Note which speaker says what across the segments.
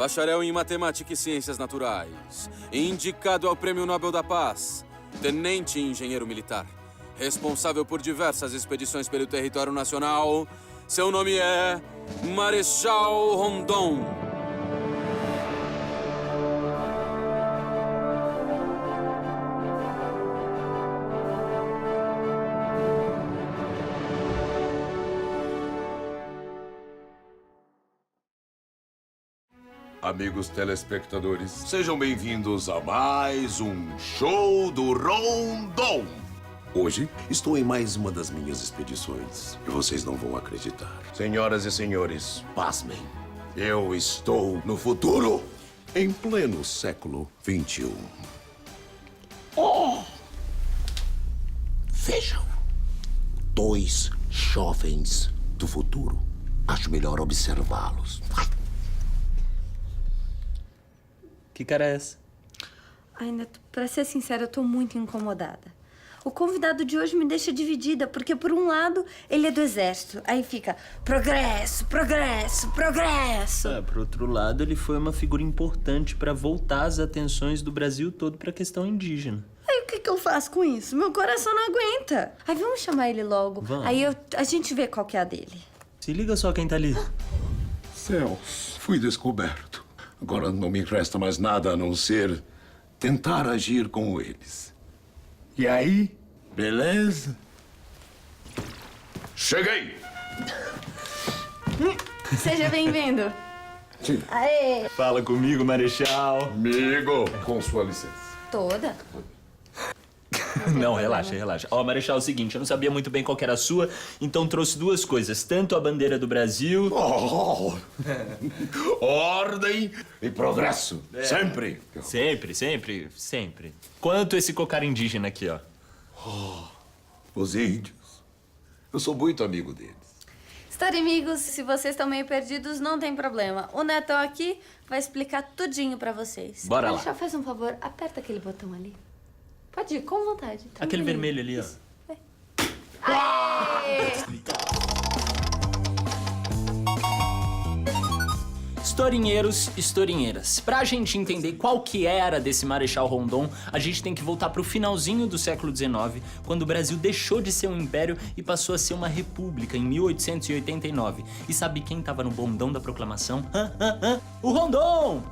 Speaker 1: bacharel em Matemática e Ciências Naturais, indicado ao Prêmio Nobel da Paz, tenente e engenheiro militar, responsável por diversas expedições pelo território nacional. Seu nome é Marechal Rondon.
Speaker 2: Amigos telespectadores, sejam bem-vindos a mais um show do Rondon. Hoje estou em mais uma das minhas expedições e vocês não vão acreditar. Senhoras e senhores, pasmem. Eu estou no futuro, em pleno século XXI. Oh! Vejam, 2 jovens do futuro. Acho melhor observá-los.
Speaker 3: Que cara é essa?
Speaker 4: Ai, Neto, pra ser sincera, eu tô muito incomodada. O convidado de hoje me deixa dividida, porque por um lado, ele é do exército. Aí fica, progresso, progresso, progresso.
Speaker 3: Por outro lado, ele foi uma figura importante pra voltar as atenções do Brasil todo pra questão indígena.
Speaker 4: Aí o que eu faço com isso? Meu coração não aguenta. Aí vamos chamar ele logo.
Speaker 3: Vamos.
Speaker 4: Aí a gente vê qual que é a dele.
Speaker 3: Se liga só quem tá ali.
Speaker 2: Céus, fui descoberto. Agora não me resta mais nada a não ser tentar agir como eles. E aí, beleza? Cheguei!
Speaker 4: Seja bem-vindo.
Speaker 2: Sim.
Speaker 4: Aê!
Speaker 3: Fala comigo, Marechal.
Speaker 2: Amigo, com sua licença.
Speaker 4: Toda?
Speaker 3: Não, relaxa, relaxa. Ó, Marechal, é o seguinte, eu não sabia muito bem qual que era a sua, então trouxe 2 coisas. Tanto a bandeira do Brasil...
Speaker 2: Oh. Ordem e progresso. Sempre.
Speaker 3: Sempre, sempre, sempre. Quanto esse cocar indígena aqui, ó.
Speaker 2: Os índios. Eu sou muito amigo deles.
Speaker 4: História, amigos, se vocês estão meio perdidos, não tem problema. O Netão aqui vai explicar tudinho pra vocês.
Speaker 3: Bora lá.
Speaker 4: Marechal, faz um favor, aperta aquele botão ali. Pode ir, com vontade.
Speaker 3: Aquele
Speaker 4: tranquilinho.
Speaker 3: vermelho ali, ó.
Speaker 4: Isso. Aê!
Speaker 3: Historinheiros, historinheiras. Pra gente entender qual que era desse Marechal Rondon, a gente tem que voltar pro finalzinho do século XIX, quando o Brasil deixou de ser um império e passou a ser uma república, em 1889. E sabe quem tava no bondão da proclamação? O Rondon!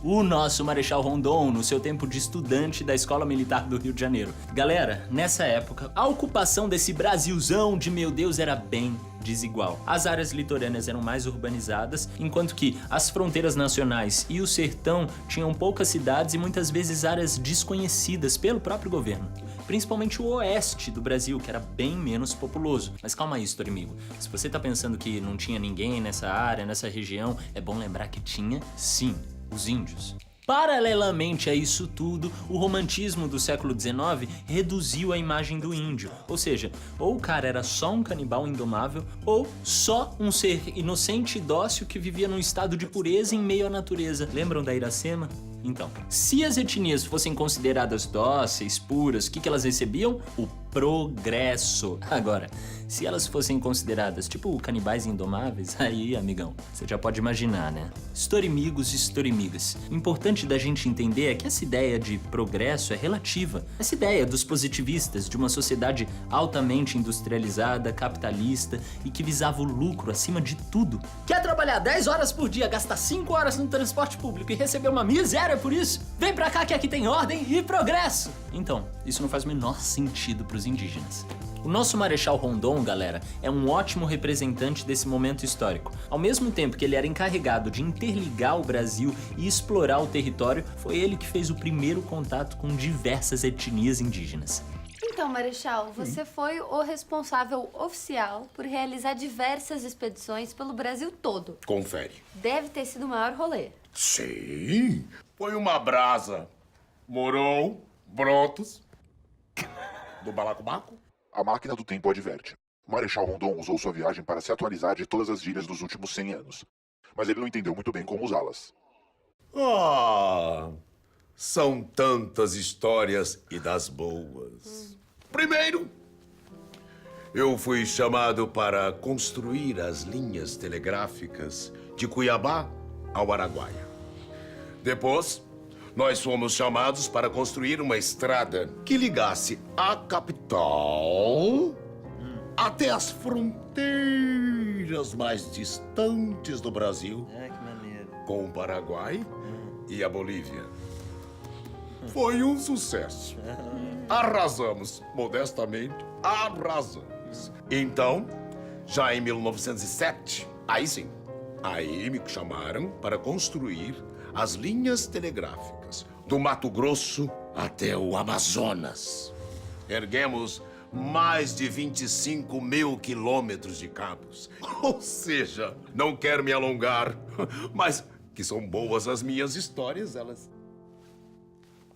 Speaker 3: O nosso Marechal Rondon, no seu tempo de estudante da Escola Militar do Rio de Janeiro. Galera, nessa época, a ocupação desse Brasilzão de meu Deus era bem desigual. As áreas litorâneas eram mais urbanizadas, enquanto que as fronteiras nacionais e o sertão tinham poucas cidades e muitas vezes áreas desconhecidas pelo próprio governo. Principalmente o oeste do Brasil, que era bem menos populoso. Mas calma aí, História Amigo. Se você tá pensando que não tinha ninguém nessa área, nessa região, é bom lembrar que tinha, sim, os índios. Paralelamente a isso tudo, o romantismo do século XIX reduziu a imagem do índio. Ou seja, ou o cara era só um canibal indomável, ou só um ser inocente e dócil que vivia num estado de pureza em meio à natureza. Lembram da Iracema? Então, se as etnias fossem consideradas dóceis, puras, o que elas recebiam? O progresso. Agora, se elas fossem consideradas tipo canibais indomáveis, aí, amigão, você já pode imaginar, né? Historimigos e historimigas. Importante da gente entender é que essa ideia de progresso é relativa. Essa ideia dos positivistas de uma sociedade altamente industrializada, capitalista e que visava o lucro acima de tudo. Quer trabalhar 10 horas por dia, gastar 5 horas no transporte público e receber uma miséria por isso? Vem pra cá que aqui tem ordem e progresso! Então, isso não faz o menor sentido pros indígenas. O nosso Marechal Rondon, galera, é um ótimo representante desse momento histórico. Ao mesmo tempo que ele era encarregado de interligar o Brasil e explorar o território, foi ele que fez o primeiro contato com diversas etnias indígenas.
Speaker 4: Então, Marechal, você foi o responsável oficial por realizar diversas expedições pelo Brasil todo.
Speaker 2: Confere.
Speaker 4: Deve ter sido o maior rolê.
Speaker 2: Sim. Foi uma brasa. Morou, brotos, do balacobaco.
Speaker 5: A máquina do tempo adverte. O Marechal Rondon usou sua viagem para se atualizar de todas as gírias dos últimos 100 anos. Mas ele não entendeu muito bem como usá-las.
Speaker 2: Ah, são tantas histórias e das boas. Primeiro, eu fui chamado para construir as linhas telegráficas de Cuiabá ao Araguaia. Depois, nós fomos chamados para construir uma estrada que ligasse a capital até as fronteiras mais distantes do Brasil,
Speaker 6: Que maneiro.
Speaker 2: com o Paraguai e a Bolívia. Foi um sucesso. Arrasamos, modestamente, arrasamos. Então, já em 1907, aí sim, aí me chamaram para construir as linhas telegráficas do Mato Grosso até o Amazonas. Erguemos mais de 25 mil quilômetros de cabos. Ou seja, não quero me alongar, mas que são boas as minhas histórias, elas.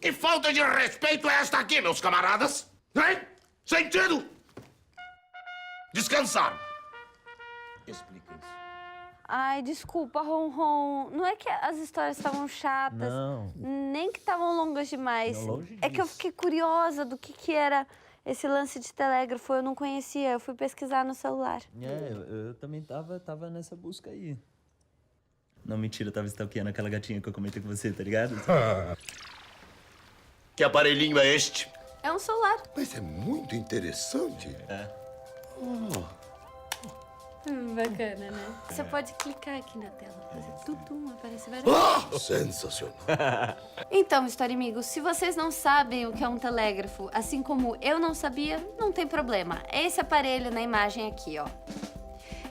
Speaker 2: Que falta de respeito é esta aqui, meus camaradas? Hein? Sentido? Descansar. Explica isso.
Speaker 4: Ai, desculpa, Ronron. Não é que as histórias estavam chatas,
Speaker 6: Não.
Speaker 4: nem que estavam longas demais.
Speaker 6: Não, longe
Speaker 4: É que eu
Speaker 6: disso.
Speaker 4: fiquei curiosa do que era esse lance de telégrafo. Eu não conhecia, eu fui pesquisar no celular.
Speaker 6: Eu também tava nessa busca aí. Não, mentira, eu tava stalkeando aquela gatinha que eu comentei com você, tá ligado?
Speaker 2: Que aparelhinho é este?
Speaker 4: É um celular.
Speaker 2: Mas é muito interessante.
Speaker 4: Bacana, né? Você pode clicar aqui na tela, fazer tudo, aparecer várias...
Speaker 2: Sensacional.
Speaker 4: Então, História Amigos, se vocês não sabem o que é um telégrafo, assim como eu não sabia, não tem problema. É esse aparelho na imagem aqui, ó.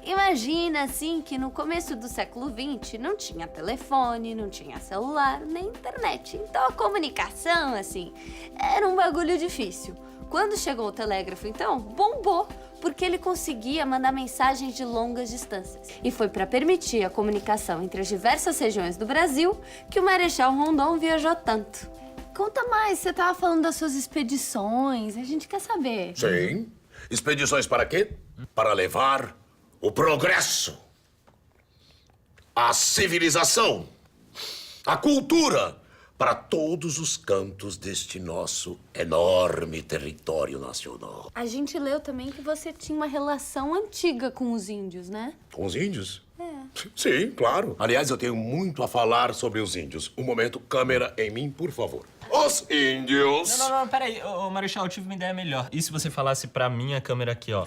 Speaker 4: Imagina, assim, que no começo do século XX não tinha telefone, não tinha celular, nem internet. Então a comunicação, assim, era um bagulho difícil. Quando chegou o telégrafo, então, bombou, porque ele conseguia mandar mensagens de longas distâncias. E foi para permitir a comunicação entre as diversas regiões do Brasil que o Marechal Rondon viajou tanto. Conta mais, você tava falando das suas expedições, a gente quer saber.
Speaker 2: Sim. Expedições para quê? Para levar o progresso, a civilização, a cultura para todos os cantos deste nosso enorme território nacional.
Speaker 4: A gente leu também que você tinha uma relação antiga com os índios, né?
Speaker 2: Com os índios? Sim, claro. Aliás, eu tenho muito a falar sobre os índios. Um momento, câmera em mim, por favor. Os índios...
Speaker 3: Não, peraí. Ô, Marechal, eu tive uma ideia melhor. E se você falasse pra mim a câmera aqui, ó?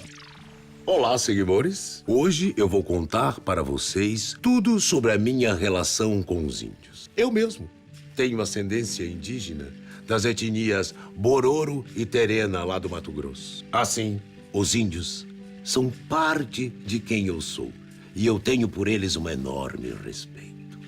Speaker 2: Olá, seguidores. Hoje eu vou contar para vocês tudo sobre a minha relação com os índios. Eu mesmo tenho ascendência indígena das etnias Bororo e Terena, lá do Mato Grosso. Assim, os índios são parte de quem eu sou e eu tenho por eles um enorme respeito.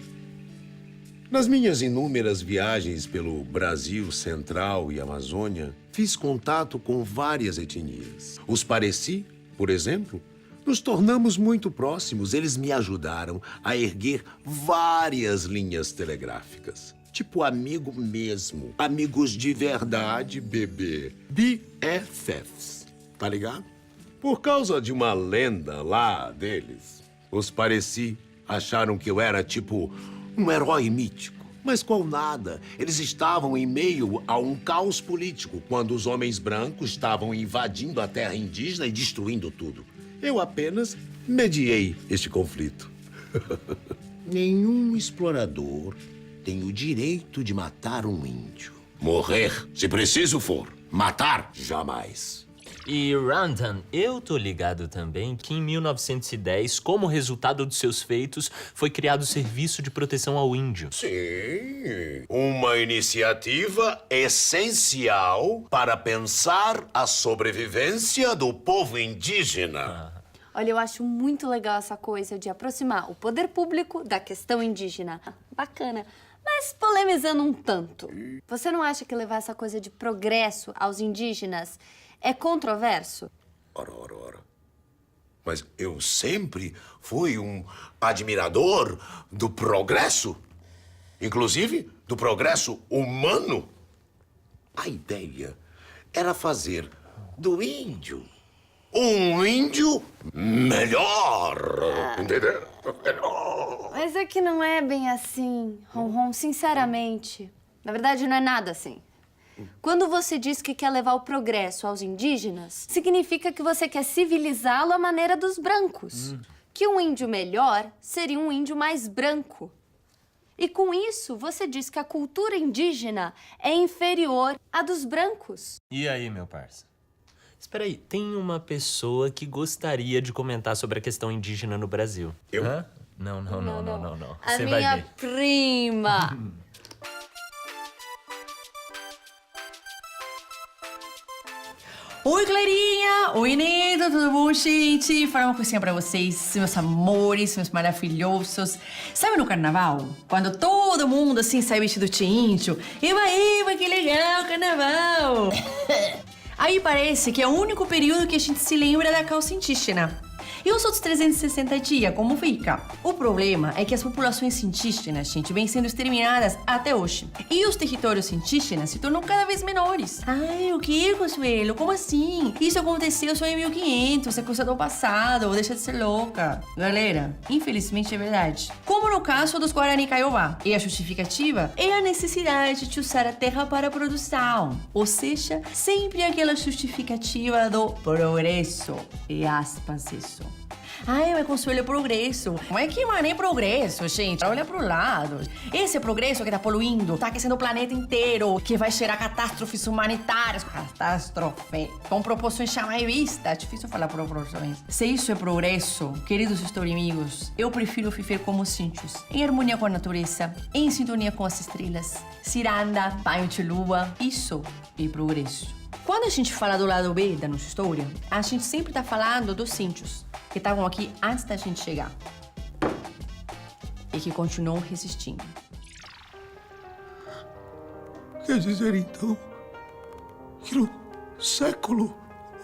Speaker 2: Nas minhas inúmeras viagens pelo Brasil Central e Amazônia, fiz contato com várias etnias. Os Pareci, por exemplo, nos tornamos muito próximos. Eles me ajudaram a erguer várias linhas telegráficas. Tipo amigo mesmo. Amigos de verdade, bebê. BFFs. Tá ligado? Por causa de uma lenda lá deles, os Pareci acharam que eu era tipo um herói mítico. Mas qual nada. Eles estavam em meio a um caos político quando os homens brancos estavam invadindo a terra indígena e destruindo tudo. Eu apenas mediei este conflito. Nenhum explorador tem o direito de matar um índio. Morrer, se preciso for. Matar, jamais.
Speaker 3: E, Randon, eu tô ligado também que em 1910, como resultado de seus feitos, foi criado o Serviço de Proteção ao Índio.
Speaker 2: Sim, uma iniciativa essencial para pensar a sobrevivência do povo indígena.
Speaker 4: Olha, eu acho muito legal essa coisa de aproximar o poder público da questão indígena. Bacana. Mas polemizando um tanto, você não acha que levar essa coisa de progresso aos indígenas é controverso?
Speaker 2: Ora. Mas eu sempre fui um admirador do progresso. Inclusive, do progresso humano. A ideia era fazer do índio um índio melhor. Entendeu? Melhor.
Speaker 4: Mas é que não é bem assim, Ronron, sinceramente. Na verdade, não é nada assim. Quando você diz que quer levar o progresso aos indígenas, significa que você quer civilizá-lo à maneira dos brancos. Que um índio melhor seria um índio mais branco. E com isso, você diz que a cultura indígena é inferior à dos brancos.
Speaker 6: E aí, meu parça?
Speaker 7: Espera aí, tem uma pessoa que gostaria de comentar sobre a questão indígena no Brasil.
Speaker 2: Eu?
Speaker 6: Hã? Não.
Speaker 4: A
Speaker 6: Você vai
Speaker 4: minha
Speaker 6: ver.
Speaker 4: prima.
Speaker 8: Oi, Clarinha! Oi, Neto! Tudo bom, gente? Falar uma coisinha pra vocês, meus amores, meus maravilhosos. Sabe no carnaval? Quando todo mundo, assim, sai vestido de índio. Eba, que legal, carnaval! Aí parece que é o único período que a gente se lembra da calça indígena. E os outros 360 dias, como fica? O problema é que as populações indígenas, gente, vêm sendo exterminadas até hoje. E os territórios indígenas se tornam cada vez menores. Ai, o que, Consuelo? Como assim? Isso aconteceu só em 1500, é coisa do passado, deixa de ser louca. Galera, infelizmente é verdade. Como no caso dos Guarani Kaiowá. E a justificativa é a necessidade de usar a terra para a produção. Ou seja, sempre aquela justificativa do progresso. E aspas isso. Ai, mas Consuelo, é progresso. Mas que mané progresso, gente? Olha pro lado. Esse é progresso que tá poluindo, tá aquecendo o planeta inteiro, que vai gerar catástrofes humanitárias. Catástrofe. Com proporções jamais vistas. Difícil falar proporções. Se isso é progresso, queridos historimigos, eu prefiro viver como os índios. Em harmonia com a natureza, em sintonia com as estrelas. Ciranda, banho de lua. Isso é progresso. Quando a gente fala do lado B da nossa história, a gente sempre tá falando dos índios, que estavam aqui antes da gente chegar. E que continuam resistindo.
Speaker 2: Quer dizer, então, que no século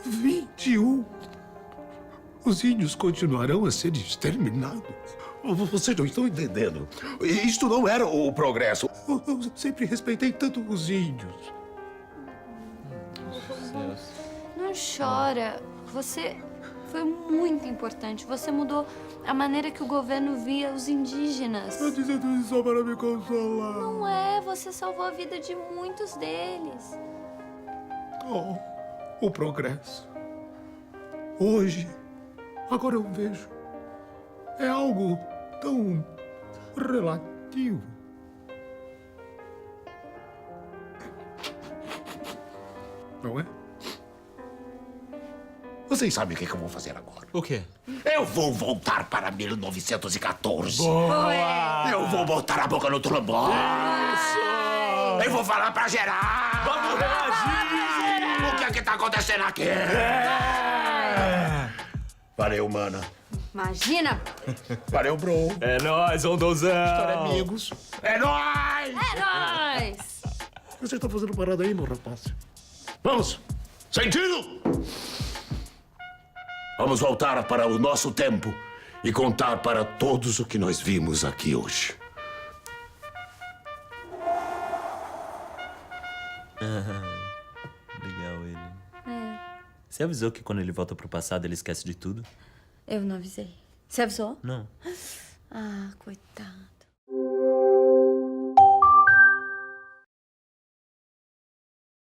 Speaker 2: XXI, os índios continuarão a ser exterminados? Vocês não estão entendendo. Isto não era o progresso. Eu sempre respeitei tanto os índios.
Speaker 4: Não chora. Você foi muito importante. Você mudou a maneira que o governo via os indígenas.
Speaker 2: Tá dizendo isso só para me consolar.
Speaker 4: Não é, você salvou a vida de muitos deles.
Speaker 2: Oh, o progresso. Hoje, agora eu vejo. É algo tão relativo. Não é? Vocês sabem o que eu vou fazer agora?
Speaker 7: O quê?
Speaker 2: Eu vou voltar para 1914. Eu vou botar a boca no trombone. Eu vou falar pra geral.
Speaker 7: Vamos reagir!
Speaker 2: O que é que tá acontecendo aqui? Valeu, mana.
Speaker 4: Imagina!
Speaker 2: Valeu, bro.
Speaker 7: É nóis, Rondonzão!
Speaker 2: Amigos. É nóis!
Speaker 4: É nóis!
Speaker 2: Você tá fazendo parada aí, meu rapaz? Vamos! Sentido! Vamos voltar para o nosso tempo e contar para todos o que nós vimos aqui hoje.
Speaker 6: Legal ele. Você avisou que quando ele volta pro passado ele esquece de tudo?
Speaker 4: Eu não avisei. Você avisou?
Speaker 6: Não.
Speaker 4: Ah, coitado.